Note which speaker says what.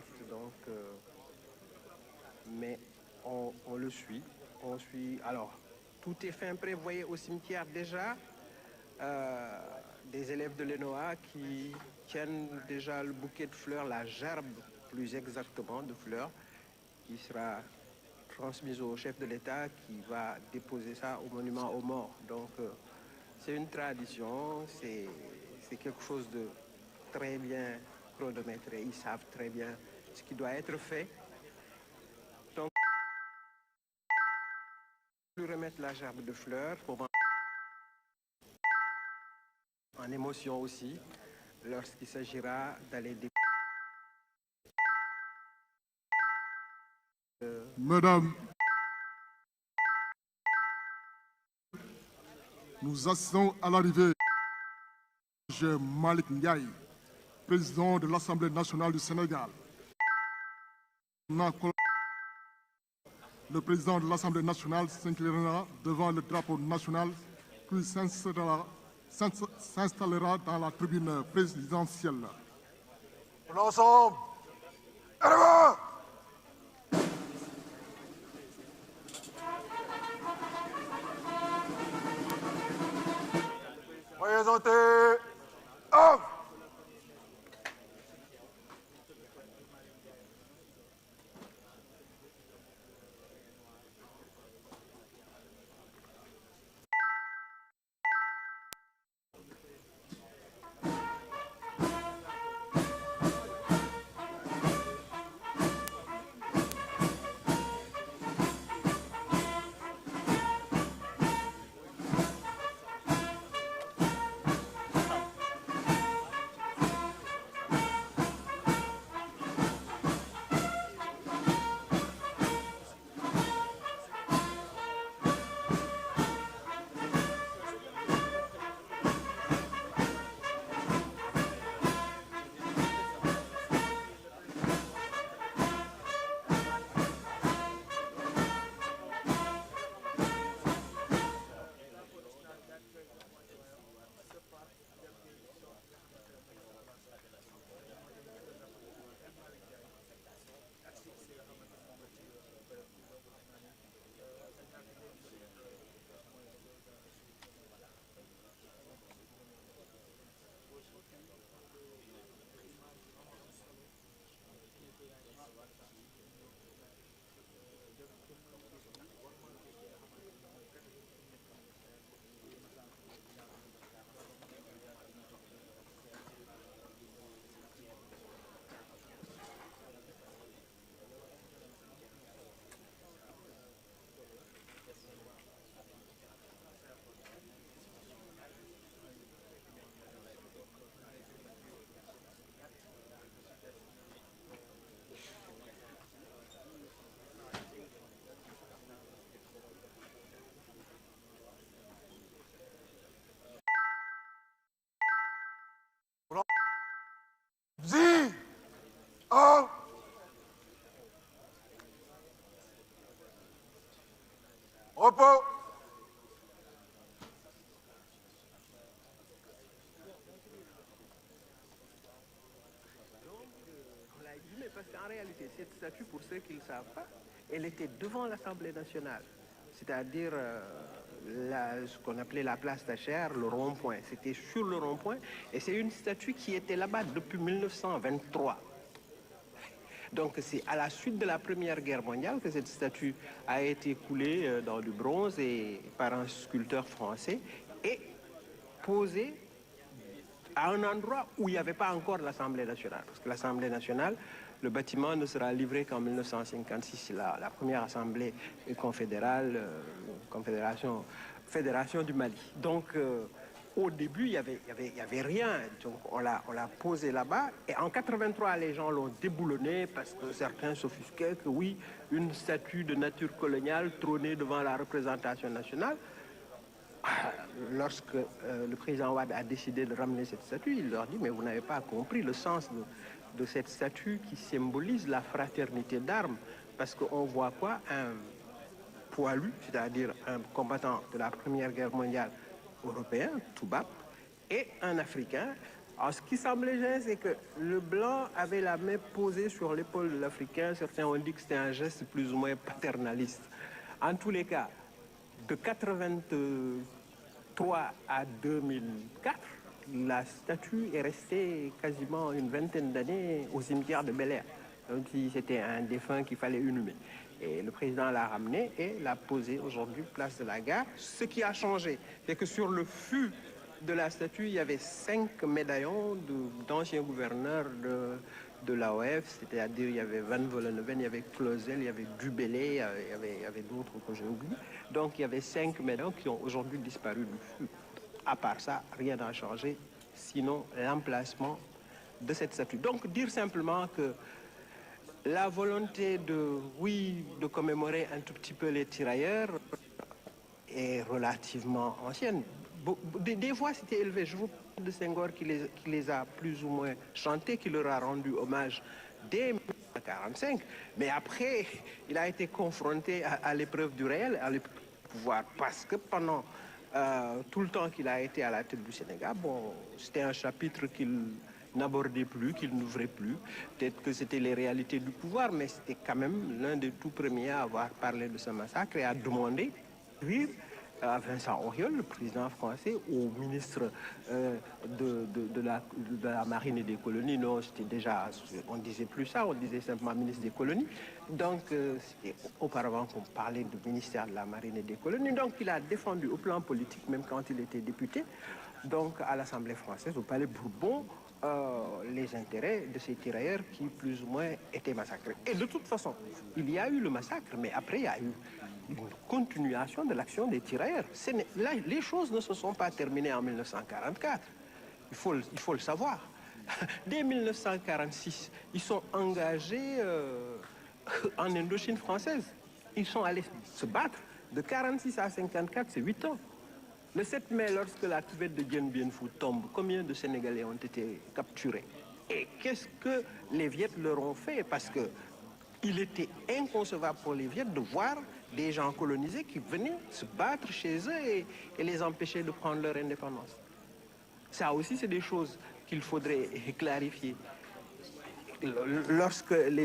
Speaker 1: direct, donc, mais on le suit. On suit. Alors, tout est fin prêt, vous voyez, au cimetière déjà. Des élèves de l'ENOA qui tiennent déjà le bouquet de fleurs, la gerbe plus exactement de fleurs, qui sera transmise au chef de l'État qui va déposer ça au monument aux morts. Donc c'est une tradition, c'est quelque chose de très bien chronométré, ils savent très bien ce qui doit être fait. Donc, lui remettre la gerbe de fleurs pour en émotion aussi, lorsqu'il s'agira d'aller
Speaker 2: Madame, nous assistons à l'arrivée de Malik Ndiaye, président de l'Assemblée nationale du Sénégal. Le président de l'Assemblée nationale s'inclinera devant le drapeau national puis s'installera dans la tribune présidentielle.
Speaker 3: L'ensemble, à l'avant! Présentez, hop! Zi, hop! Repos!
Speaker 1: On l'a exhumée parce qu'en réalité, cette statue, pour ceux qui ne le savent pas, elle était devant l'Assemblée nationale, c'est-à-dire ce qu'on appelait la place Tachère, le rond-point. C'était sur le rond-point et c'est une statue qui était là-bas depuis 1923. Donc c'est à la suite de la Première Guerre mondiale que cette statue a été coulée dans du bronze et par un sculpteur français et posée à un endroit où il n'y avait pas encore l'Assemblée nationale. Parce que l'Assemblée nationale, le bâtiment ne sera livré qu'en 1956, la première Assemblée confédérale, Fédération du Mali. Donc, au début, il y avait rien. Donc, on l'a posé là-bas. Et en 83, les gens l'ont déboulonné parce que certains s'offusquaient que oui, une statue de nature coloniale trônait devant la représentation nationale. Lorsque le président Ouad a décidé de ramener cette statue, il leur dit, mais vous n'avez pas compris le sens de cette statue qui symbolise la fraternité d'armes. Parce qu'on voit quoi? Un poilu, c'est-à-dire un combattant de la Première Guerre mondiale européen, Toubab, et un Africain, Alors, ce qui semblait gêner, c'est que le blanc avait la main posée sur l'épaule de l'Africain. Certains ont dit que c'était un geste plus ou moins paternaliste. En tous les cas, de 83 à 2004, la statue est restée quasiment une vingtaine d'années au cimetière de Bel Air. Donc c'était un défunt qu'il fallait inhumer. Et le président l'a ramené et l'a posé aujourd'hui place de la Gare. Ce qui a changé, c'est que sur le fût de la statue, il y avait 5 médaillons d'anciens gouverneurs de l'AOF, c'est-à-dire il y avait Van Vollenhoven, il y avait Clausel, il y avait Dubélé, il y avait d'autres que j'ai oubliés. Donc il y avait 5 médaillons qui ont aujourd'hui disparu du fût. À part ça, rien n'a changé, sinon l'emplacement de cette statue. Donc dire simplement que la volonté de commémorer un tout petit peu les tirailleurs est relativement ancienne. Des voix s'étaient élevées. Je vous parle de Senghor qui les a plus ou moins chantés, qui leur a rendu hommage dès 1945. Mais après, il a été confronté à l'épreuve du réel, à l'épreuve du pouvoir. Parce que pendant tout le temps qu'il a été à la tête du Sénégal, bon, c'était un chapitre qu'il n'abordait plus, qu'il n'ouvrait plus. Peut-être que c'était les réalités du pouvoir, mais c'était quand même l'un des tout premiers à avoir parlé de ce massacre et à demander à Vincent Auriol, le président français, au ministre de la Marine et des colonies. Non, c'était déjà, on ne disait plus ça, on disait simplement ministre des colonies. Donc, c'était auparavant qu'on parlait du ministère de la Marine et des colonies. Donc, il a défendu au plan politique, même quand il était député, donc à l'Assemblée française, au Palais Bourbon, les intérêts de ces tirailleurs qui, plus ou moins, étaient massacrés. Et de toute façon, il y a eu le massacre, mais après, il y a eu une continuation de l'action des tirailleurs. Là, les choses ne se sont pas terminées en 1944. Il faut le savoir. Dès 1946, ils sont engagés en Indochine française. Ils sont allés se battre. De 46 à 54, c'est 8 ans. Le 7 mai, lorsque la cuvette de Dien Bien Phu tombe, combien de Sénégalais ont été capturés? Et qu'est-ce que les Viettes leur ont fait? Parce que il était inconcevable pour les Viettes de voir des gens colonisés qui venaient se battre chez eux et les empêcher de prendre leur indépendance. Ça aussi, c'est des choses qu'il faudrait clarifier. Lorsque les